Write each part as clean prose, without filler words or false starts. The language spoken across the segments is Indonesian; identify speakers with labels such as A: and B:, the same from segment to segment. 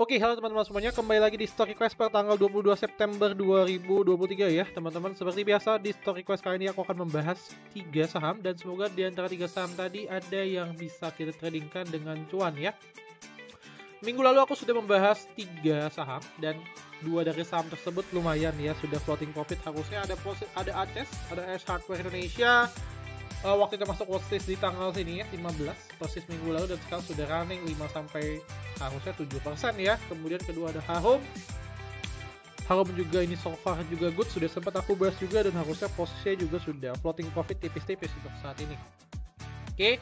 A: Oke, halo teman-teman semuanya, kembali lagi di Stock Request per tanggal 22 September 2023 ya teman-teman. Seperti biasa di Stock Request kali ini aku akan membahas 3 saham dan semoga di antara 3 saham tadi ada yang bisa kita tradingkan dengan cuan ya. Minggu lalu aku sudah membahas 3 saham dan 2 dari saham tersebut lumayan ya, sudah floating profit. Harusnya ada ACES, ada ACE Hardware Indonesia. Waktu itu masuk watchlist di tanggal sini ya, 15 persis minggu lalu, dan sekarang sudah running 5 sampai harusnya 7% ya. Kemudian kedua ada Harum juga, ini so far juga good, sudah sempat aku bahas juga dan harusnya posisinya juga sudah floating profit tipis-tipis untuk saat ini. Oke.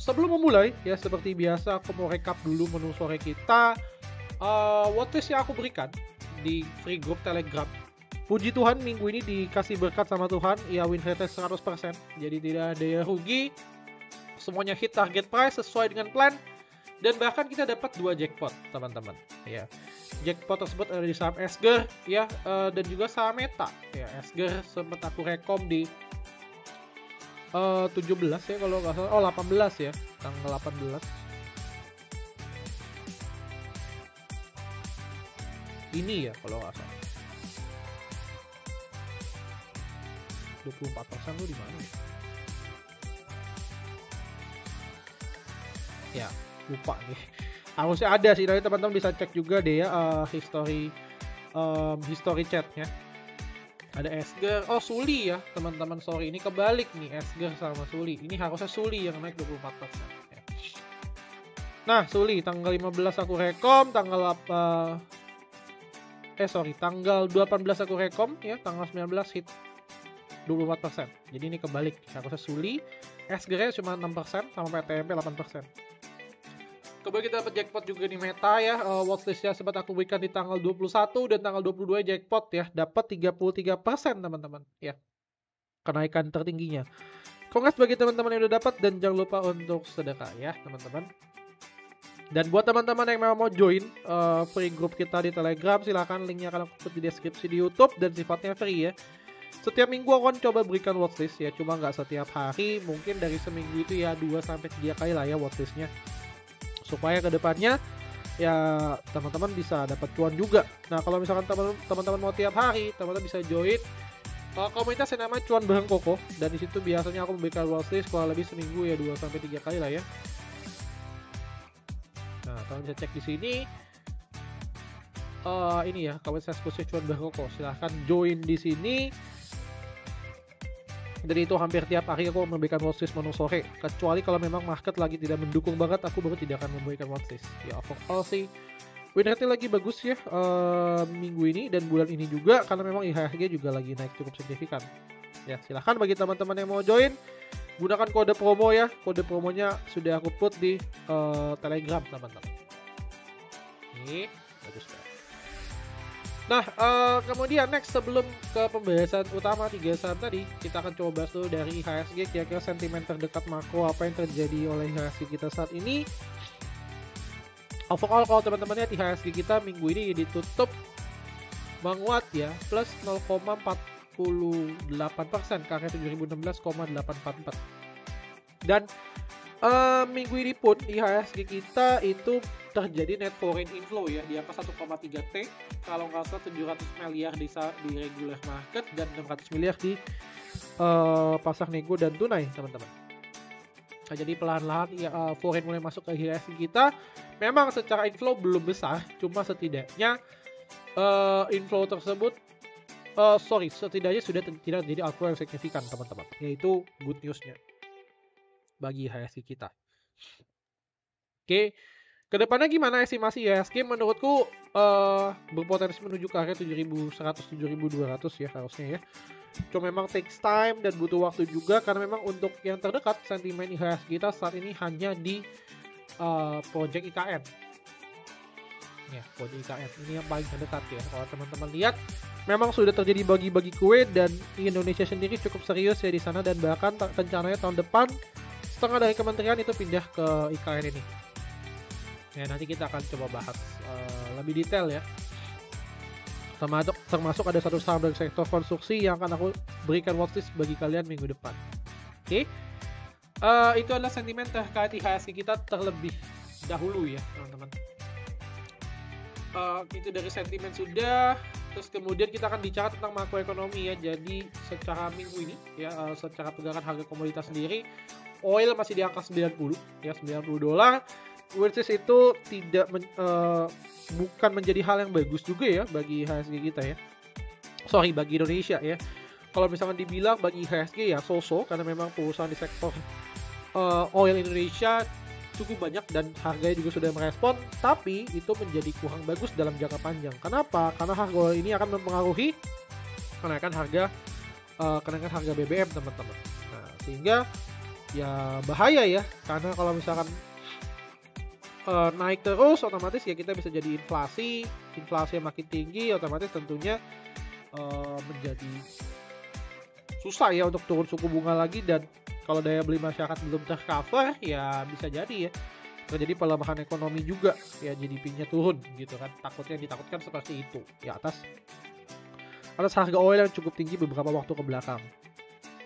A: Sebelum memulai ya, seperti biasa aku mau recap dulu menu sore kita. Watchlist yang aku berikan di free group Telegram, puji Tuhan minggu ini dikasih berkat sama Tuhan ya, win rate 100%, jadi tidak ada yang rugi, semuanya hit target price sesuai dengan plan, dan bahkan kita dapat 2 jackpot teman-teman ya. Jackpot tersebut ada di saham Esger ya, dan juga saham Meta ya. Esger sempat aku rekom di 17 ya kalau nggak salah, 18 ya, tanggal 18 ini ya kalau nggak salah. 24% tuh di mana ya? Lupa nih. Harusnya ada sih, nanti teman-teman bisa cek juga deh ya, history chatnya. Ada Esger, Suli ya teman-teman, sorry ini kebalik nih, Esger sama Suli. Ini harusnya Suli yang naik 24% ya. Nah, Suli tanggal 15 aku rekom, tanggal 18 aku rekom ya, tanggal 19 hit 24%. Jadi ini kebalik, harusnya Suli, SGR cuma 6% sama PTMP 8%. Kemudian kita dapat jackpot juga di Meta ya, watchlistnya sempat aku berikan di tanggal 21 dan tanggal 22 jackpot ya, dapat 33% teman-teman ya, kenaikan tertingginya. Congrats bagi teman-teman yang udah dapat, dan jangan lupa untuk sedekah ya teman-teman. Dan buat teman-teman yang memang mau join free group kita di Telegram, silahkan, linknya akan aku put di deskripsi di YouTube dan sifatnya free ya. Setiap minggu aku akan coba berikan watchlist ya, cuma nggak setiap hari, mungkin dari seminggu itu ya 2-3 kali lah ya watchlistnya, supaya kedepannya ya teman-teman bisa dapat cuan juga. Nah kalau misalkan teman-teman mau tiap hari, teman-teman bisa join komunitas yang namanya Cuan Bareng Koko, dan disitu biasanya aku memberikan watchlist kurang lebih seminggu ya 2-3 kali lah ya. Nah kalian bisa cek di sini. Ini ya, komunitas khusus Cuan Bareng Koko, silahkan join di sini. Jadi itu hampir tiap hari aku memberikan watchlist menu sore, kecuali kalau memang market lagi tidak mendukung banget, aku baru tidak akan memberikan watchlist ya. Overall sih win rate lagi bagus ya minggu ini dan bulan ini juga, karena memang IHSG juga lagi naik cukup signifikan ya. Silahkan bagi teman-teman yang mau join, gunakan kode promo ya, kode promonya sudah aku put di Telegram teman-teman. Ini bagus banget. Nah, kemudian next, sebelum ke pembahasan utama 3 saham tadi, kita akan coba bahas dulu dari IHSG, kira-kira sentimen terdekat makro apa yang terjadi oleh IHSG kita saat ini. Overall kalau teman-teman lihat, IHSG kita minggu ini ditutup menguat ya, plus 0,48% ke angka 7016,844. Dan minggu ini pun IHSG kita itu terjadi net foreign inflow ya, di angka 1,3 T, kalau nggak salah 700 miliar di regular market dan 600 miliar di pasar nego dan tunai teman-teman. Nah, jadi perlahan-lahan foreign mulai masuk ke IHSG kita. Memang secara inflow belum besar, cuma setidaknya inflow tersebut setidaknya sudah tidak jadi outflow yang signifikan teman-teman, yaitu good newsnya bagi IHSG kita. Oke, kedepannya gimana estimasi IHSG? Menurutku berpotensi menuju ke area 7100-7200 ya harusnya ya. Cuma memang takes time dan butuh waktu juga, karena memang untuk yang terdekat sentimen IHSG kita saat ini hanya di project IKN ya, project IKN ini yang paling terdekat ya. Kalau teman-teman lihat, memang sudah terjadi bagi-bagi kue, dan Indonesia sendiri cukup serius ya di sana, dan bahkan rencananya tahun depan setengah dari kementerian itu pindah ke IKN ini. Ya, nanti kita akan coba bahas lebih detail ya. Termasuk ada satu saham dari sektor konstruksi yang akan aku berikan watchlist bagi kalian minggu depan. Oke. Itu adalah sentimen terkait IHSG kita terlebih dahulu ya teman-teman. Itu dari sentimen sudah. Terus kemudian kita akan bicara tentang makroekonomi ya. Jadi secara minggu ini ya, secara pergerakan harga komoditas sendiri, oil masih di angka 90 ya, $90, which is itu bukan menjadi hal yang bagus juga ya bagi IHSG kita ya. Sorry, bagi Indonesia ya. Kalau misalkan dibilang bagi IHSG ya so-so, karena memang perusahaan di sektor oil Indonesia cukup banyak dan harganya juga sudah merespon, tapi itu menjadi kurang bagus dalam jangka panjang. Kenapa? Karena harga oil ini akan mempengaruhi kenaikan harga BBM, teman-teman. Nah, sehingga ya bahaya ya, karena kalau misalkan naik terus, otomatis ya kita bisa jadi inflasi yang makin tinggi, otomatis tentunya menjadi susah ya untuk turun suku bunga lagi, dan kalau daya beli masyarakat belum tercover ya bisa jadi ya terjadi pelemahan ekonomi juga ya, GDP-nya turun gitu kan, ditakutkan seperti itu ya, atas harga oil yang cukup tinggi beberapa waktu ke belakang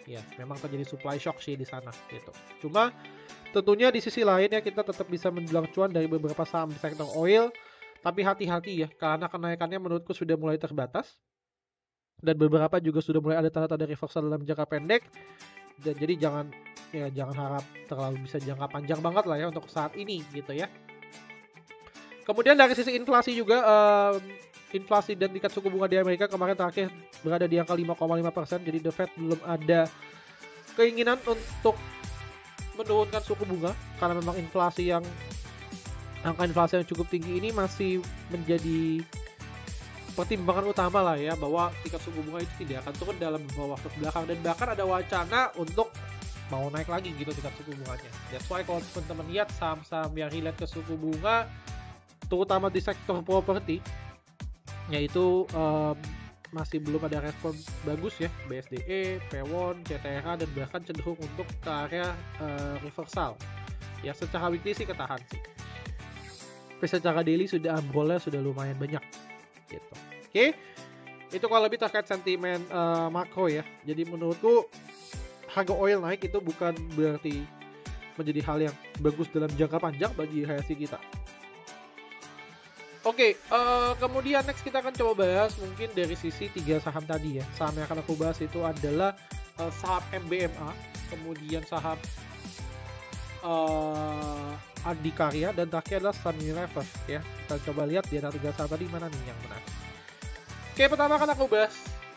A: ya. Memang terjadi supply shock sih di sana gitu. Cuma tentunya di sisi lain ya, kita tetap bisa mendulang cuan dari beberapa saham di sektor oil, tapi hati-hati ya, karena kenaikannya menurutku sudah mulai terbatas dan beberapa juga sudah mulai ada tanda-tanda reversal dalam jangka pendek. Dan jadi jangan harap terlalu bisa jangka panjang banget lah ya untuk saat ini gitu ya. Kemudian dari sisi inflasi juga, inflasi dan tingkat suku bunga di Amerika kemarin terakhir berada di angka 5,5%. Jadi The Fed belum ada keinginan untuk menurunkan suku bunga, karena memang angka inflasi yang cukup tinggi ini masih menjadi pertimbangan utama lah ya, bahwa tingkat suku bunga itu tidak akan turun dalam beberapa waktu belakang, dan bahkan ada wacana untuk mau naik lagi gitu tingkat suku bunganya. That's why kalau teman-teman lihat saham-saham yang relate ke suku bunga, terutama di sektor properti, yaitu masih belum ada respon bagus ya, BSDE, Pewon, CTRA, dan bahkan cenderung untuk ke area reversal ya. Secara weekly sih ketahan sih, tapi secara daily sudah ambrolnya sudah lumayan banyak gitu. Oke, itu kalau lebih terkait sentimen makro ya. Jadi menurutku harga oil naik itu bukan berarti menjadi hal yang bagus dalam jangka panjang bagi IHSG kita. Oke, kemudian next kita akan coba bahas mungkin dari sisi 3 saham tadi ya. Saham yang akan aku bahas itu adalah saham MBMA, kemudian saham Adikarya, dan terakhir adalah Sun Unilever ya. Kita coba lihat di antara 3 saham tadi mana nih yang benar. Oke, pertama akan aku bahas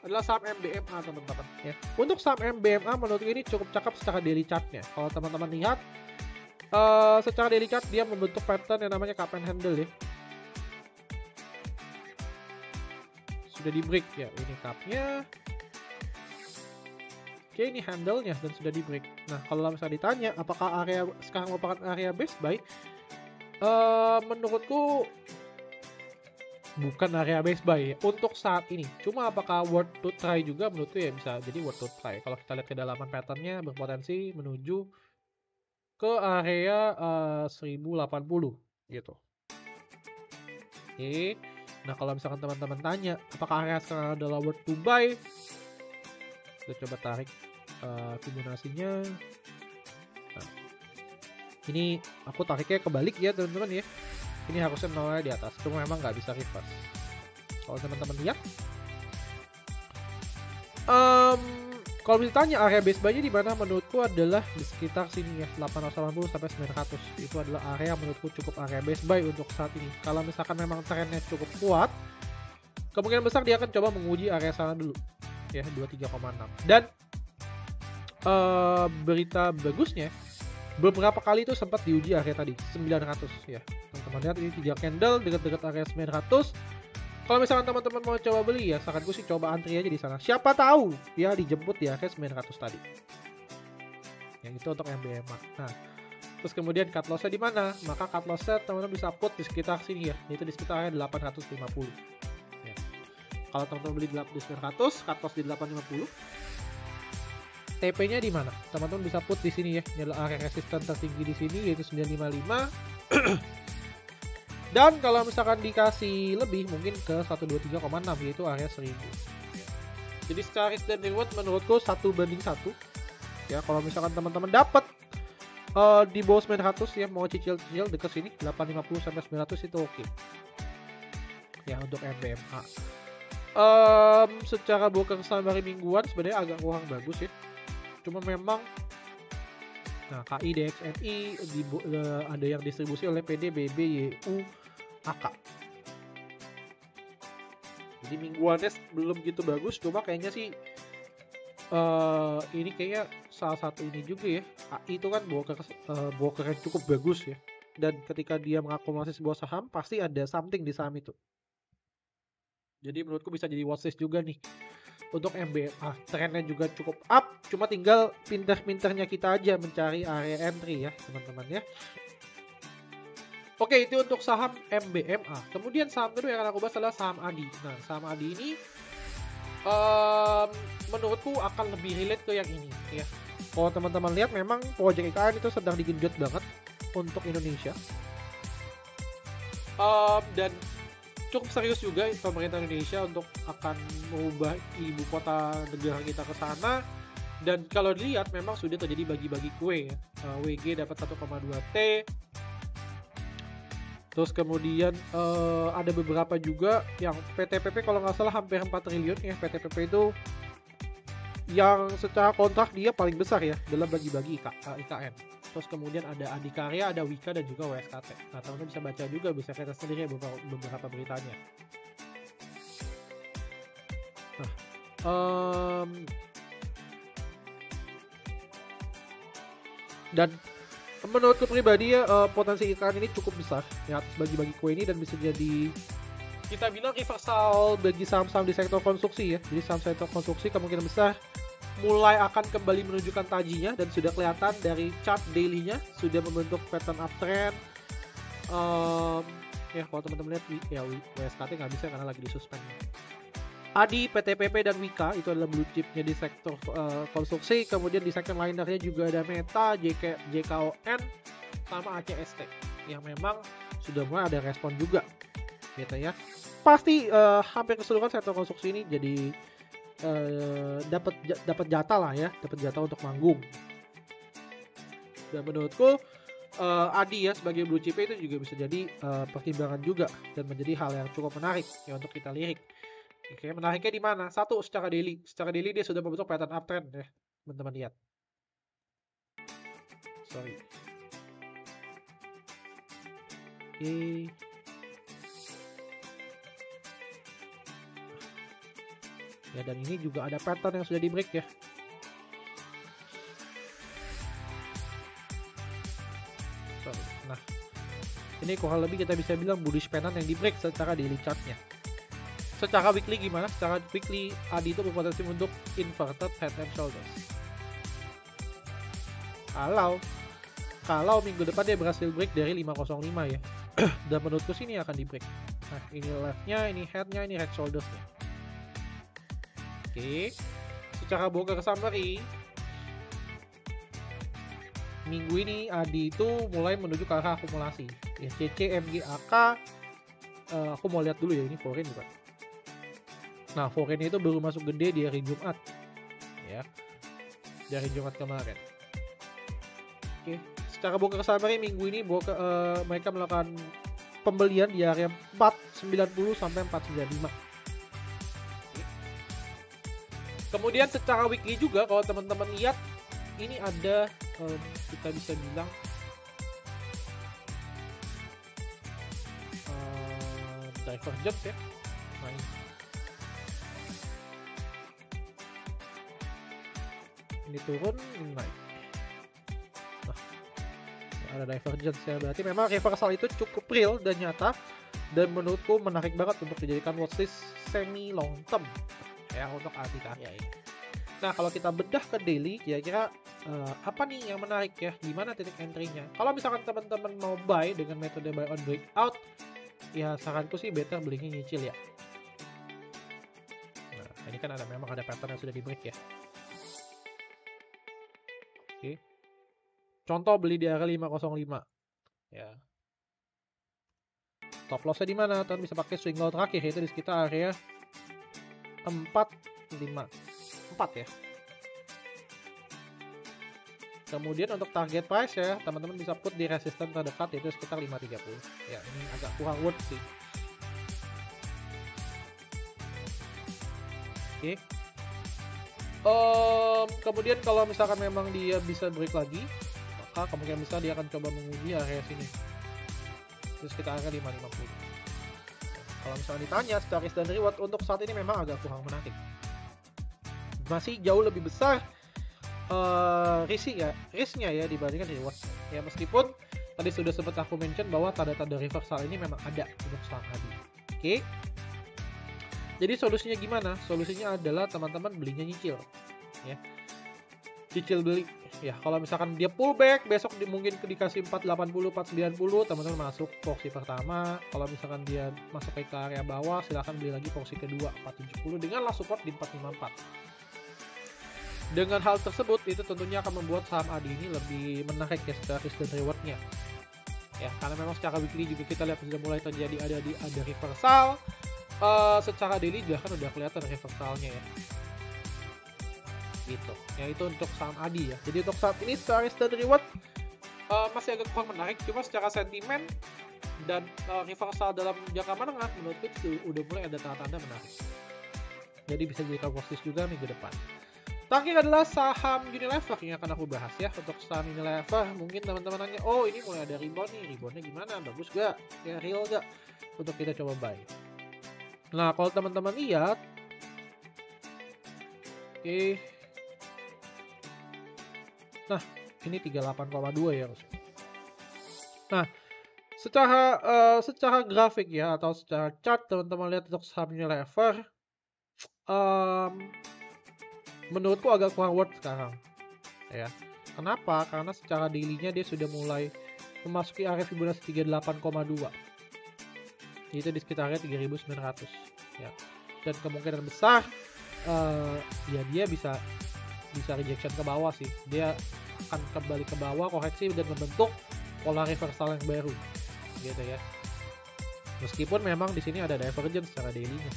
A: adalah saham MBMA, teman-teman ya. Untuk saham MBMA menurut ini cukup cakep secara daily chart-nya. Kalau teman-teman lihat secara daily chart, dia membentuk pattern yang namanya cup and handle ya. Sudah di break ya, ini cup-nya. Oke, ini handle-nya dan sudah di break. Nah, kalau misalnya ditanya apakah area sekarang merupakan area best buy, menurutku bukan area best buy ya untuk saat ini. Cuma apakah worth to try juga, menurutku ya bisa jadi worth to try. Kalau kita lihat kedalaman patternnya, berpotensi menuju ke area 1080 gitu. Oke. Nah, kalau misalkan teman-teman tanya apakah area sekarang adalah worth to buy, kita coba tarik Fibonacci-nya. Nah, ini aku tariknya kebalik ya teman-teman ya. Ini harusnya nolnya di atas, cuma memang nggak bisa reverse. Kalau teman-teman lihat, kalau ditanya area base buy-nya di mana, menurutku adalah di sekitar sini ya, 880 sampai 900. Itu adalah area menurutku cukup area base buy untuk saat ini. Kalau misalkan memang trennya cukup kuat, kemungkinan besar dia akan coba menguji area sana dulu ya, 23,6. Dan berita bagusnya, beberapa kali itu sempat diuji area tadi 900 ya. Teman-teman lihat ini 3 candle dekat-dekat area 900. Kalau misalkan teman-teman mau coba beli ya, saranku sih coba antri aja di sana. Siapa tahu ya dijemput di area 900 tadi. Yang itu untuk MBMA. Nah, terus kemudian cut loss-nya di mana? Maka cut loss-nya teman-teman bisa put di sekitar sini ya. Itu di sekitar area 850. Ya. Kalau teman-teman beli di 900, cut loss di 850. TP-nya di mana? Teman-teman bisa put di sini ya. Ini adalah area resisten tertinggi di sini yaitu 955. Dan kalau misalkan dikasih lebih mungkin ke 123,6 yaitu area 1000. Jadi secara risk dan reward menurutku 1:1. Ya, kalau misalkan teman-teman dapat di bawah 900 ya, mau cicil-cicil dekat sini 850 sampai 900 itu oke. ya untuk MBMA. Secara broker summary mingguan sebenarnya agak kurang bagus ya. Cuma memang KI, DXNI ada yang distribusi oleh PD, BB, YU, AK. Jadi mingguannya belum gitu bagus, cuma kayaknya sih ini kayaknya salah satu ini juga ya. AI itu kan broker yang cukup bagus ya. Dan ketika dia mengakumulasi sebuah saham, pasti ada something di saham itu. Jadi menurutku bisa jadi watchlist juga nih untuk MBMA. Trennya juga cukup up, cuma tinggal pinter-pinternya kita aja mencari area entry ya teman-teman ya. Oke, itu untuk saham MBMA. Kemudian saham kedua yang akan aku bahas adalah saham ADI. Nah, saham ADI ini menurutku akan lebih relate ke yang ini ya. Kalau teman-teman lihat memang proyek IKN itu sedang digenjot banget untuk Indonesia. Dan cukup serius juga pemerintah Indonesia untuk akan mengubah ibu kota negara kita ke sana. Dan kalau dilihat memang sudah terjadi bagi-bagi kue ya. WG dapat 1,2T. Terus kemudian ada beberapa juga yang PTPP kalau nggak salah hampir 4 triliun ya. PTPP itu yang secara kontrak dia paling besar ya dalam bagi-bagi IKN. Terus kemudian ada Adikarya, ada Wika, dan juga WSKT. Nah, teman-teman bisa baca juga, bisa kita sendiri beberapa beritanya. Nah, dan menurutku pribadi ya potensi IKN ini cukup besar ya atas bagi-bagi kue ini, dan bisa jadi kita bilang reversal bagi saham-saham di sektor konstruksi ya. Jadi saham sektor konstruksi kemungkinan besar mulai akan kembali menunjukkan tajinya, dan sudah kelihatan dari chart daily-nya sudah membentuk pattern uptrend. Ya kalau teman-teman lihat ya WSKT nggak bisa karena lagi disuspend. ADI, PTPP, dan Wika itu adalah blue chip-nya di sektor konstruksi. Kemudian di sektor linernya juga ada Meta, JKON, sama ACST yang memang sudah mulai ada respon juga gitu ya. Pasti hampir keseluruhan sektor konstruksi ini jadi dapat jatah lah ya, dapat jatah untuk manggung. Dan menurutku ADI ya sebagai blue chip itu juga bisa jadi pertimbangan juga dan menjadi hal yang cukup menarik ya untuk kita lirik. Oke, menariknya di mana? Satu, secara daily dia sudah membentuk pattern uptrend ya, teman-teman lihat. Sorry. Oke. Ya, dan ini juga ada pattern yang sudah di break ya. Sorry. Nah, ini kurang lebih kita bisa bilang bullish pattern yang di break secara daily chartnya. Secara weekly gimana? Secara weekly ADI itu berpotensi untuk inverted head and shoulders. Kalau minggu depan dia berhasil break dari 505 ya. Dan menurutku sih ini akan di break. Nah, ini leftnya, ini headnya, ini head shouldersnya. Oke, secara broker summary minggu ini ADI itu mulai menuju ke arah akumulasi ya, CC, MG, AK. Aku mau lihat dulu ya, ini foreign bukan. Nah, foreign itu baru masuk gede di hari Jumat ya, dari Jumat kemarin. Oke, secara broker summary minggu ini mereka melakukan pembelian di area 490 sampai 495. Kemudian secara weekly juga kalau teman-teman lihat ini ada kita bisa bilang divergence ya. Nah, ini turun, ini naik. Nah, ada divergence ya, berarti memang reversal itu cukup real dan nyata, dan menurutku menarik banget untuk dijadikan watchlist semi long term ya untuk Adikarya ini. Nah, kalau kita bedah ke daily, kira-kira apa nih yang menarik ya? Gimana titik entry-nya? Kalau misalkan teman-teman mau buy dengan metode buy on breakout, ya saranku sih better belinya nyicil ya. Nah, ini kan memang ada pattern yang sudah di break ya. Oke. Contoh beli di area 505. Ya. Stop loss-nya di mana? Teman bisa pakai swing low terakhir, yaitu di sekitar area 4 ya. Kemudian untuk target price ya, teman-teman bisa put di resistance terdekat yaitu sekitar 530. Ya, ini agak kurang worth sih. Oke. Kemudian kalau misalkan memang dia bisa break lagi, maka kemungkinan besar dia akan coba menguji area sini. Terus kita angka 550. Kalau misalnya ditanya secara risk dan reward untuk saat ini memang agak kurang menarik. Masih jauh lebih besar risknya ya dibandingkan reward. Ya meskipun tadi sudah sempat aku mention bahwa tanda-tanda reversal ini memang ada untuk saham ADI. Oke. Jadi solusinya gimana? Solusinya adalah teman-teman belinya nyicil. Ya. Cicil beli. Ya, kalau misalkan dia pullback besok mungkin dikasih 480, 490, teman-teman masuk porsi pertama. Kalau misalkan dia masuk ke area bawah, silahkan beli lagi porsi kedua 470 dengan last support di 454. Dengan hal tersebut itu tentunya akan membuat saham ADI ini lebih menarik ya secara risk dan rewardnya. Ya, karena memang secara weekly juga kita lihat sudah mulai terjadi ada reversal. Secara daily juga kan udah kelihatan reversalnya ya. Gitu. Ya itu untuk saham ADI ya. Jadi untuk saat ini secara risk dan reward masih agak kurang menarik, cuma secara sentimen dan reversal dalam jangka menengah menurutku itu udah mulai ada tanda-tanda menarik. Jadi bisa jadi posisi juga minggu depan. Terakhir adalah saham Unilever yang akan aku bahas ya. Untuk saham Unilever mungkin teman-teman nanya, oh ini mulai ada rebound nih, reboundnya gimana, bagus gak, ya real gak untuk kita coba buy. Nah kalau teman-teman lihat, oke, nah ini 38,2 ya. Nah secara grafik ya atau secara chart teman-teman lihat untuk saham Unilever, menurutku agak kurang worth sekarang ya. Kenapa? Karena secara daily-nya dia sudah mulai memasuki area Fibonacci 38,2. Itu di sekitarnya 3.900 ya. Dan kemungkinan besar ya dia bisa rejection ke bawah sih. Dia akan kembali ke bawah, koreksi dan membentuk pola reversal yang baru gitu ya. Meskipun memang di sini ada divergence secara daily-nya.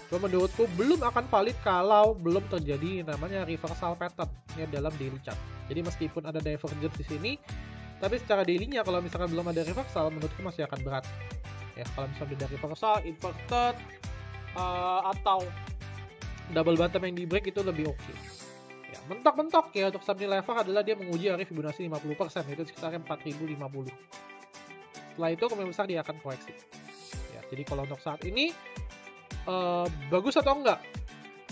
A: Cuma menurutku belum akan valid kalau belum terjadi namanya reversal pattern ya dalam daily chart. Jadi meskipun ada divergence di sini, tapi secara daily-nya kalau misalkan belum ada reversal, menurutku masih akan berat. Ya kalau misalnya ada reversal, inverted, atau double bottom yang di break itu lebih oke. Ya, mentok-mentok ya untuk saham Unilever adalah dia menguji area Fibonacci 50%, itu sekitar 4.050. Setelah itu kemungkinan besar dia akan koreksi. Ya, jadi kalau untuk saat ini bagus atau enggak?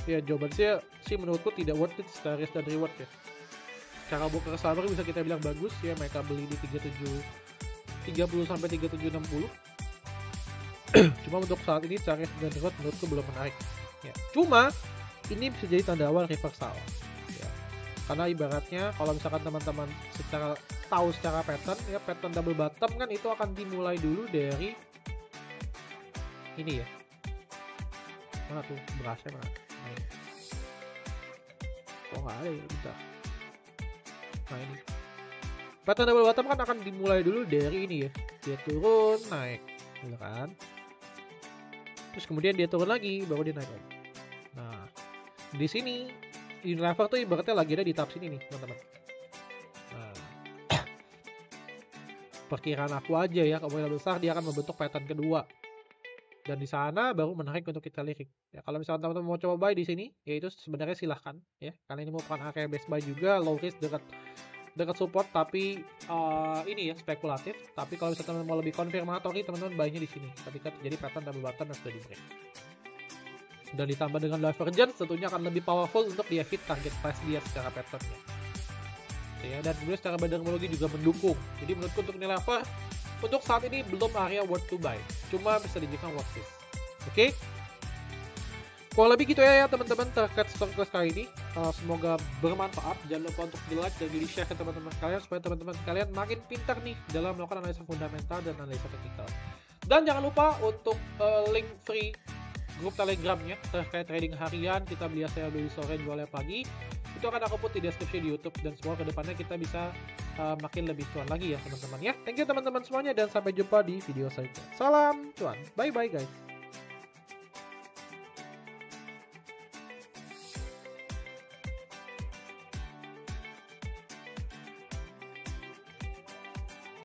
A: Ya jawaban saya sih menurutku tidak worth it secara risk dan reward ya. Cara broker summary bisa kita bilang bagus ya, mereka beli di 30 sampai 3760. Cuma untuk saat ini secara risk dan reward menurutku belum menarik. Ya. Cuma ini bisa jadi tanda awal reversal. Ya. Karena ibaratnya kalau misalkan teman-teman tahu secara pattern ya, pattern double bottom kan itu akan dimulai dulu dari ini ya. Mana tuh berasnya mana? Kok nggak ada ya? Bentar. Nah ini pattern double bottom kan akan dimulai dulu dari ini ya, dia turun naik gitu kan, terus kemudian dia turun lagi baru dia naik lagi. Nah di sini Unilever tuh ibaratnya lagi ada di tahap sini nih teman-teman. Nah, perkiraan aku aja ya, kemungkinan besar dia akan membentuk pattern kedua. Dan di sana baru menarik untuk kita lirik. Ya, kalau misalnya teman-teman mau coba buy di sini, ya itu sebenarnya silahkan ya. Karena ini merupakan area best buy juga, low risk dekat support, tapi ini ya spekulatif. Tapi kalau misalnya teman-teman mau lebih konfirmatori, teman-teman buy-nya di sini. Ketika terjadi pattern double bottom yang sudah di break. Dan ditambah dengan divergence, tentunya akan lebih powerful untuk dia hit target price dia secara patternnya. Ya, dan kemudian secara badan juga mendukung. Jadi menurutku untuk Unilever untuk saat ini belum area worth to buy, cuma bisa dibilang watch list. Oke? Kurang lebih gitu ya teman-teman terkait stock kali ini. Semoga bermanfaat. Jangan lupa untuk di like dan di share ke teman-teman kalian supaya teman-teman kalian makin pintar nih dalam melakukan analisa fundamental dan analisa teknikal. Dan jangan lupa untuk link free grup telegramnya terkait trading harian. Kita biasanya beli sore jualnya pagi. Itu akan aku put di deskripsi di YouTube, dan semoga kedepannya kita bisa makin lebih cuan lagi ya teman-teman ya. Thank you teman-teman semuanya dan sampai jumpa di video selanjutnya. Salam cuan. Bye bye guys.